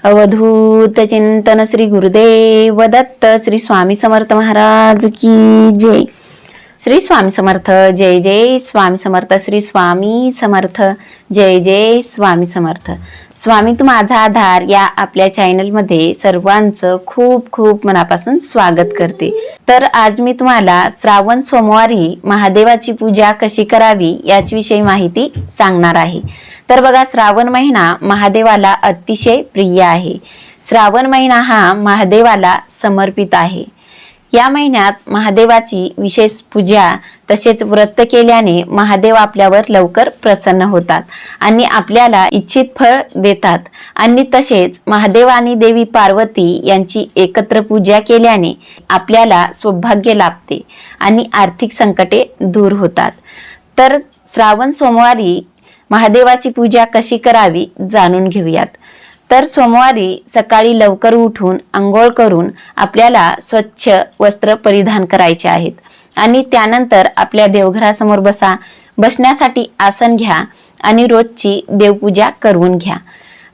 अवधूत चिंतन श्री गुरुदेव दत्त श्री स्वामी समर्थ महाराज की जय। श्री स्वामी समर्थ जय जय स्वामी समर्थ। श्री स्वामी समर्थ जय जय स्वामी समर्थ। स्वामी तू माझा आधार या आपल्या चॅनलमध्ये सर्वांचं खूप खूप मनापासून स्वागत करते। तर आज मी तुम्हाला श्रावण सोमवारी महादेवाची पूजा कशी करावी याची विषयी माहिती सांगणार आहे। तर बघा, श्रावण महिना महादेवाला अतिशय प्रिय आहे। श्रावण महिना हा महादेवाला समर्पित आहे। या महिन्यात महादेवाची विशेष पूजा तसेच व्रत केल्याने महादेव आपल्यावर लवकर प्रसन्न होतात आणि आपल्याला इच्छित फळ देतात। आणि तसेच महादेव आणि देवी पार्वती यांची एकत्र पूजा केल्याने आपल्याला सौभाग्य लाभते आणि आर्थिक संकटे दूर होतात। तर श्रावण सोमवारी महादेवाची पूजा कशी करावी जाणून घेऊयात। तर सोमवारी सकाळी लवकर उठून अंघोळ करून आपल्याला स्वच्छ वस्त्र परिधान करायचे आहेत आणि त्यानंतर आपल्या देवघरासमोर बसण्यासाठी आसन घ्या आणि रोजची देवपूजा करून घ्या।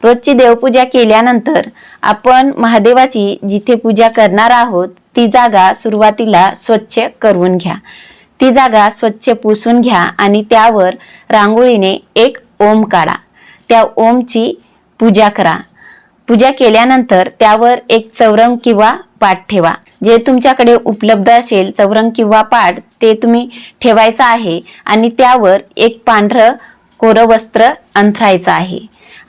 रोजची देवपूजा केल्यानंतर आपण महादेवाची जिथे पूजा करणार आहोत ती जागा सुरुवातीला स्वच्छ करून घ्या। ती जागा स्वच्छ पुसून घ्या आणि त्यावर रांगोळीने एक ओम काढा। त्या ओमची पूजा करा। पूजा केल्यानंतर त्यावर एक चौरंग किंवा पाट ठेवा। जे तुमच्याकडे उपलब्ध असेल चौरंग किंवा पाट ते तुम्ही ठेवायचं आहे आणि त्यावर एक पांढरं कोरं वस्त्र अंथरायचं आहे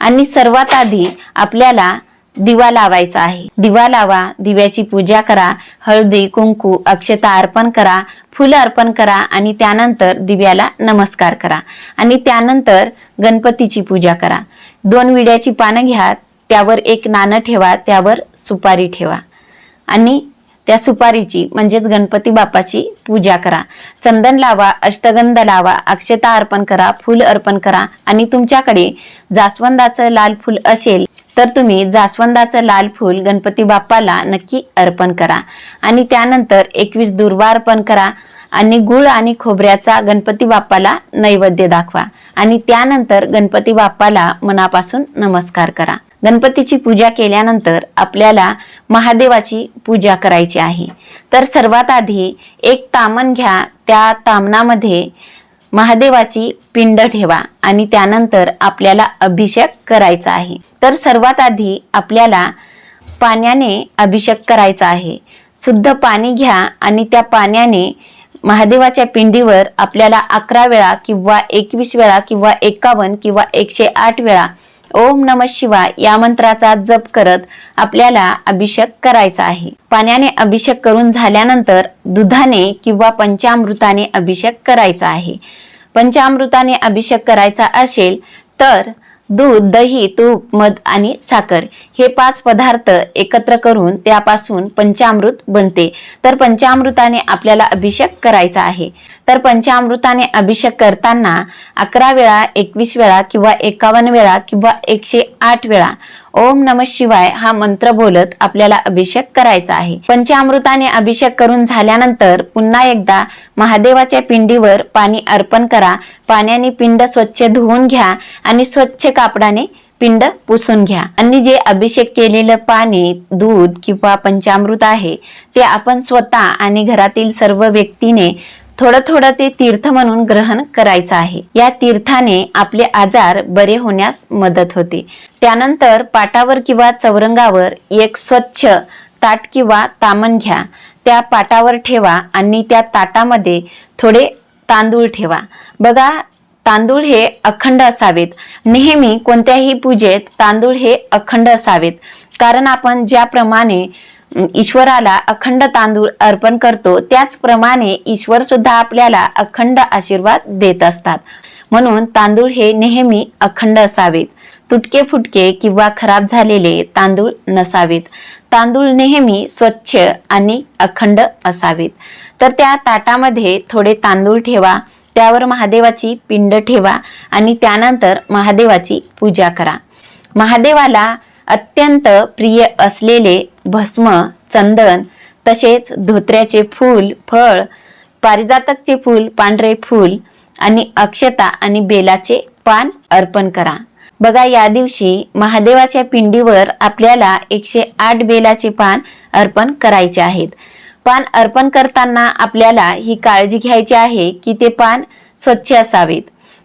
आणि सर्वात आधी आपल्याला दिवा लावायचा आहे। दिवा लावा, दिव्याची पूजा करा, हळदी कुंकू अक्षता अर्पण करा, फुलं अर्पण करा आणि त्यानंतर दिव्याला नमस्कार करा आणि त्यानंतर गणपतीची पूजा करा। 2 विड्याची पानं घ्या, त्यावर एक नाणं ठेवा, त्यावर सुपारी ठेवा आणि त्या सुपारीची म्हणजेच गणपती बाप्पाची पूजा करा। चंदन लावा, अष्टगंध लावा, अक्षता अर्पण करा, फूल अर्पण करा आणि तुमच्याकडे जास्वंदाचं लाल फूल असेल तर तुम्ही जास्वंदाचं लाल फूल गणपती बाप्पाला नक्की अर्पण करा आणि त्यानंतर 21 दुर्वा अर्पण करा आणि गुळ आणि खोबऱ्याचा गणपती बाप्पाला नैवेद्य दाखवा आणि त्यानंतर गणपती बाप्पाला मनापासून नमस्कार करा। गणपतीची पूजा केल्यानंतर आपल्याला महादेवाची पूजा करायची आहे। तर सर्वात आधी एक तामण घ्या, त्या तामणामध्ये महादेवाची पिंड ठेवा आणि त्यानंतर आपल्याला अभिषेक करायचा आहे। तर सर्वात आधी आपल्याला पाण्याने अभिषेक करायचा आहे। शुद्ध पाणी घ्या आणि त्या पाण्याने महादेवाच्या पिंडीवर आपल्याला 11 वेळा किंवा 21 वेळा किंवा 51 किंवा 108 वेळा ओम नमः शिवाय या मंत्राचा जप करत आपल्याला अभिषेक करायचा आहे। पाण्याने अभिषेक करून झाल्यानंतर दुधाने किंवा पंचामृताने अभिषेक करायचा आहे। पंचामृताने अभिषेक करायचा असेल तर दूध, दही, तूप, मध आणि साखर हे 5 पदार्थ एकत्र करून त्यापासून पंचामृत बनते। तर पंचामृताने आपल्याला अभिषेक करायचा आहे। तर पंचामृताने अभिषेक करताना 11 वेळा, 21 वेळा किंवा 51 वेळा किंवा 108 वेळा ओम नमः शिवाय हा मंत्र बोलत आपल्याला अभिषेक करायचा आहे। पंचामृताने अभिषेक करून झाल्यानंतर पुन्हा एकदा महादेवाच्या पिंडीवर पाणी अर्पण करा। पाण्याने पिंड स्वच्छ धुवून घ्या आणि स्वच्छ कापडाने पिंड पुसून घ्या आणि जे अभिषेक केलेलं पाणी, दूध किंवा पंचामृत आहे ते आपण स्वतः आणि घरातील सर्व व्यक्तीने थोडं थोडं ते तीर्थ म्हणून ग्रहण करायचं आहे। या तीर्थाने आपले आजार बरे होण्यास मदत होते। त्यानंतर पाटावर किंवा चौरंगावर एक स्वच्छ ताट किंवा तामण घ्या, त्या पाटावर ठेवा आणि त्या ताटामध्ये थोडे तांदूळ ठेवा। बघा, तांदूळ हे अखंड असावेत। नेहमी कोणत्याही पूजेत तांदूळ हे अखंड असावेत, कारण आपण ज्याप्रमाणे ईश्वराला अखंड तांदूळ अर्पण करतो त्याचप्रमाणे ईश्वर सुद्धा आपल्याला अखंड आशीर्वाद देत असतात। म्हणून तांदूळ हे नेहमी अखंड असावेत। तुटके फुटके किंवा खराब झालेले तांदूळ नसावेत। तांदूळ नेहमी स्वच्छ आणि अखंड असावेत। तर त्या ताटामध्ये थोडे तांदूळ ठेवा, त्यावर महादेवाची पिंड ठेवा आणि त्यानंतर महादेवाची पूजा करा। महादेवाला अत्यंत प्रिय असलेले भस्म, चंदन तसेच धोत्र्याचे फूल, फळ, पारिजातकचे फूल, पांढरे फूल आणि अक्षता आणि बेलाचे पान अर्पण करा। बघा, या दिवशी महादेवाच्या पिंडीवर आपल्याला 108 बेलाचे पान अर्पण करायचे आहेत. पान अर्पण करताना आपल्याला ही काळजी घ्यायची आहे की ते पान स्वच्छ असावेत.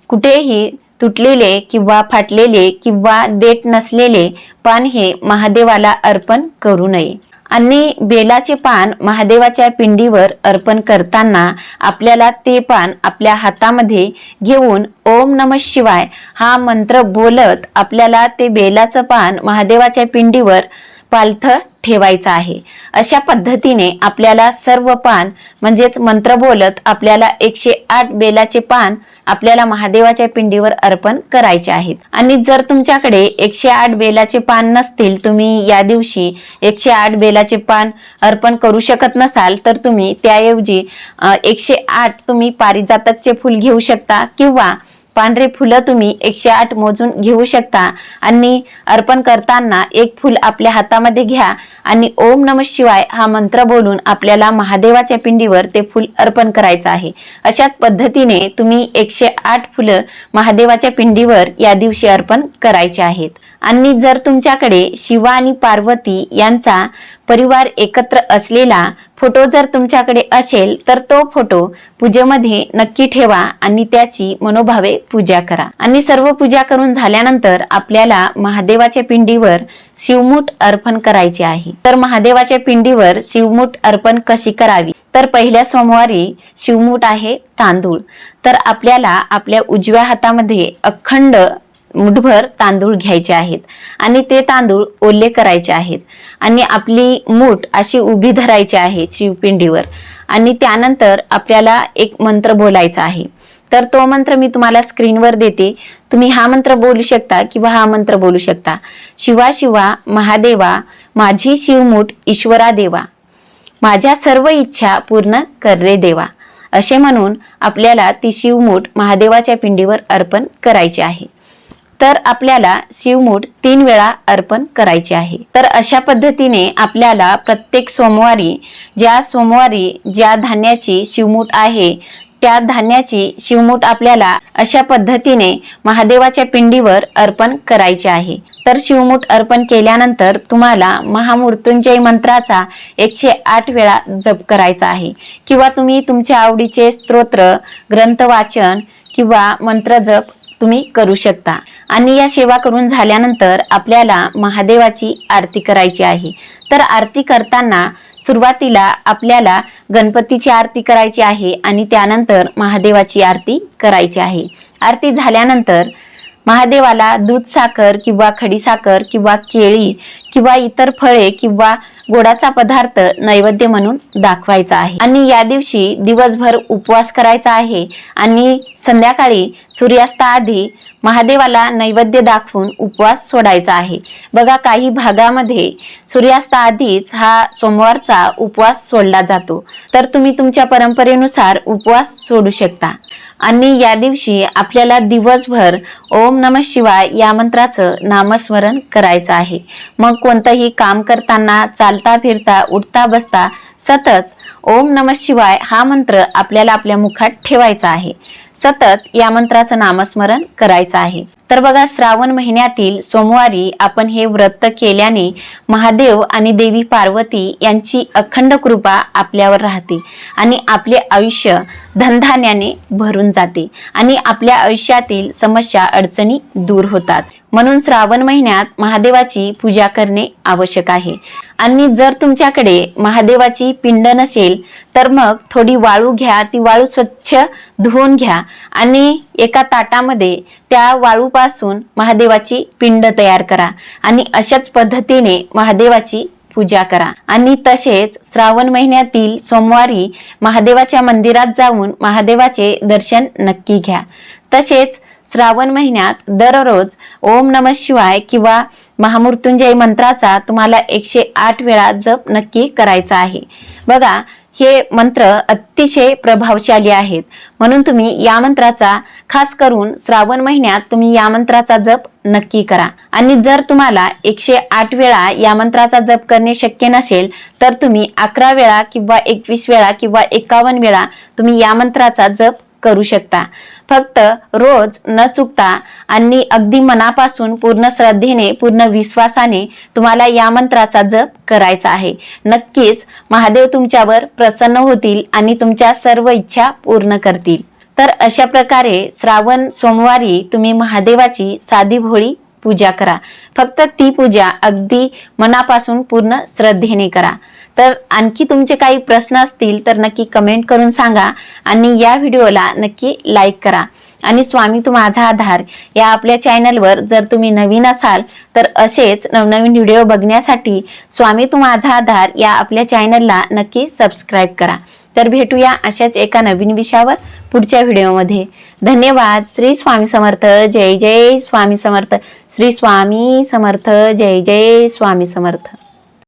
कुठेही तुटलेले किंवा फाटलेले किंवा देठ नसलेले पान हे महादेवाला अर्पण करू नये. आणि बेलाचे पान महादेवाच्या पिंडीवर अर्पण करताना आपल्याला ते पान आपल्या हातामध्ये घेऊन ओम नमः शिवाय हा मंत्र बोलत आपल्याला ते बेलाचं पान महादेवाच्या पिंडीवर पालथं ठेवायचं आहे. अशा पद्धतीने आपल्याला सर्व पान म्हणजेच मंत्र बोलत आपल्याला 108 बेलाचे पान आपल्याला महादेवाच्या पिंडीवर अर्पण करायचे आहेत. आणि जर तुमच्याकडे 108 बेलाचे पान नसतील, तुम्ही या दिवशी 108 बेलाचे पान अर्पण करू शकत नसाल, तर तुम्ही त्याऐवजी 108 तुम्ही पारिजातकचे फूल घेऊ शकता किंवा पांढरे फुलं तुम्ही 108 मोजून घेऊ शकता. आणि अर्पण करताना एक फूल आपल्या हातामध्ये घ्या आणि ओम नमः शिवाय हा मंत्र बोलून आपल्याला महादेवाच्या पिंडीवर ते फूल अर्पण करायचं आहे. अशाच पद्धतीने तुम्ही 108 फुलं महादेवाच्या पिंडीवर या दिवशी अर्पण करायचे आहेत. आणि जर तुमच्याकडे शिव आणि पार्वती यांचा परिवार एकत्र असलेला फोटो जर तुमच्याकडे असेल, तर तो फोटो पूजेमध्ये नक्की ठेवा आणि त्याची मनोभावे पूजा करा. आणि सर्व पूजा करून झाल्यानंतर आपल्याला महादेवाच्या पिंडीवर शिवमूठ अर्पण करायचे आहे. तर महादेवाच्या पिंडीवर शिवमूठ अर्पण कशी करावी, तर पहिल्या सोमवारी शिवमूठ आहे तांदूळ. तर आपल्याला आपल्या उजव्या हातामध्ये अखंड मुठभर तांदूळ घ्यायचे आहेत आणि ते तांदूळ ओले करायचे आहेत आणि आपली मूठ अशी उभी धरायची आहे शिवपिंडीवर. आणि त्यानंतर आपल्याला एक मंत्र बोलायचा आहे. तर तो मंत्र मी तुम्हाला स्क्रीनवर देते. तुम्ही हा मंत्र बोलू शकता किंवा हा मंत्र बोलू शकता. शिवा शिवा महादेवा, माझी शिवमूठ ईश्वरा देवा, माझ्या सर्व इच्छा पूर्ण कर रे देवा, असे म्हणून आपल्याला ती शिवमूठ महादेवाच्या पिंडीवर अर्पण करायची आहे. तर आपल्याला शिवमूठ 3 वेळा अर्पण करायचे आहे. तर अशा पद्धतीने आपल्याला प्रत्येक सोमवारी ज्या धान्याची शिवमूठ आहे त्या धान्याची शिवमूठ आपल्याला अशा पद्धतीने महादेवाच्या पिंडीवर अर्पण करायचे आहे. तर शिवमूठ अर्पण केल्यानंतर तुम्हाला महामृत्युंजय मंत्राचा 108 वेळा जप करायचा आहे किंवा तुम्ही तुमच्या आवडीचे स्तोत्र, ग्रंथ वाचन किंवा मंत्र जप तुम्ही करू शकता. आणि या सेवा करून झाल्यानंतर आपल्याला महादेवाची आरती करायची आहे. तर आरती करताना सुरुवातीला आपल्याला गणपतीची आरती करायची आहे आणि त्यानंतर महादेवाची आरती करायची आहे. आरती झाल्यानंतर महादेवाला दूध साखर किंवा खडीसाखर किंवा केळी किंवा इतर फळे किंवा गोडाचा पदार्थ नैवेद्य म्हणून दाखवायचा आहे. आणि या दिवशी दिवसभर उपवास करायचा आहे आणि संध्याकाळी सूर्यास्ताआधी महादेवाला नैवेद्य दाखवून उपवास सोडायचा आहे. बघा, काही भागामध्ये सूर्यास्ताआधीच हा सोमवारचा उपवास सोडला जातो. तर तुम्ही तुमच्या परंपरेनुसार उपवास सोडू शकता. आणि या दिवशी आपल्याला दिवसभर ओम नमः शिवाय या मंत्राचं नामस्मरण करायचं आहे. मग कोणतंही काम करताना, चालता फिरता, उठता बसता सतत ओम नमः शिवाय हा मंत्र आपल्याला आपल्या मुखात ठेवायचा आहे. सतत या मंत्राचं नामस्मरण करायचं आहे. तर बघा, श्रावण महिन्यातील सोमवारी आपण हे व्रत केल्याने महादेव आणि देवी पार्वती यांची अखंड कृपा आपल्यावर राहते आणि आपले आयुष्य धनधान्याने भरून जाते आणि आपल्या आयुष्यातील समस्या, अडचणी दूर होतात. म्हणून श्रावण महिन्यात महादेवाची पूजा करणे आवश्यक आहे. आणि जर तुमच्याकडे महादेवाची पिंड नसेल तर मग थोडी वाळू घ्या, ती वाळू स्वच्छ धुवून घ्या आणि एका ताटामध्ये त्या वाळूपासून महादेवाची पिंड तयार करा आणि अशाच पद्धतीने महादेवाची पूजा करा. आणि तसेच श्रावण महिन्यातील सोमवारी महादेवाच्या मंदिरात जाऊन महादेवाचे दर्शन नक्की घ्या. तसेच श्रावण महिन्यात दररोज ओम नमः शिवाय किंवा महामृत्युंजय मंत्राचा तुम्हाला 108 वेळा जप नक्की करायचा आहे. बघा, हे मंत्र अतिशय प्रभावशाली आहेत. म्हणून तुम्ही या मंत्राचा खास करून श्रावण महिन्यात तुम्ही या मंत्राचा जप नक्की करा. आणि जर तुम्हाला 108 वेळा या मंत्राचा जप करणे शक्य नसेल तर तुम्ही 11 वेळा किंवा 21 वेळा किंवा 51 वेळा तुम्ही या मंत्राचा जप करू शकता. फक्त रोज न चुकता आणि अगदी मनापासून पूर्ण श्रद्धेने पूर्ण विश्वासाने तुम्हाला या मंत्राचा जप करायचा आहे. नक्कीच महादेव तुमच्यावर प्रसन्न होतील आणि तुमच्या सर्व इच्छा पूर्ण करतील. तर अशा प्रकारे श्रावण सोमवारी तुम्ही महादेवाची साधी भोळी पूजा करा. फक्त ती पूजा अगदी मनापासून पूर्ण श्रद्धेने करा. तर आणखी तुमचे काही प्रश्न असतील तर नक्की कमेंट करून सांगा आणि या व्हिडिओला नक्की लाईक करा. आणि स्वामी तू माझा आधार या आपल्या चॅनलवर जर तुम्ही नवीन असाल तर असेच नवनवीन व्हिडिओ बघण्यासाठी स्वामी तू माझा आधार या आपल्या चॅनलला नक्की सबस्क्राईब करा. तर भेटूया अशाच एका नवीन विषयावर पुढच्या व्हिडिओमध्ये. धन्यवाद. श्री स्वामी समर्थ. जय जय स्वामी समर्थ. श्री स्वामी समर्थ. जय जय स्वामी समर्थ.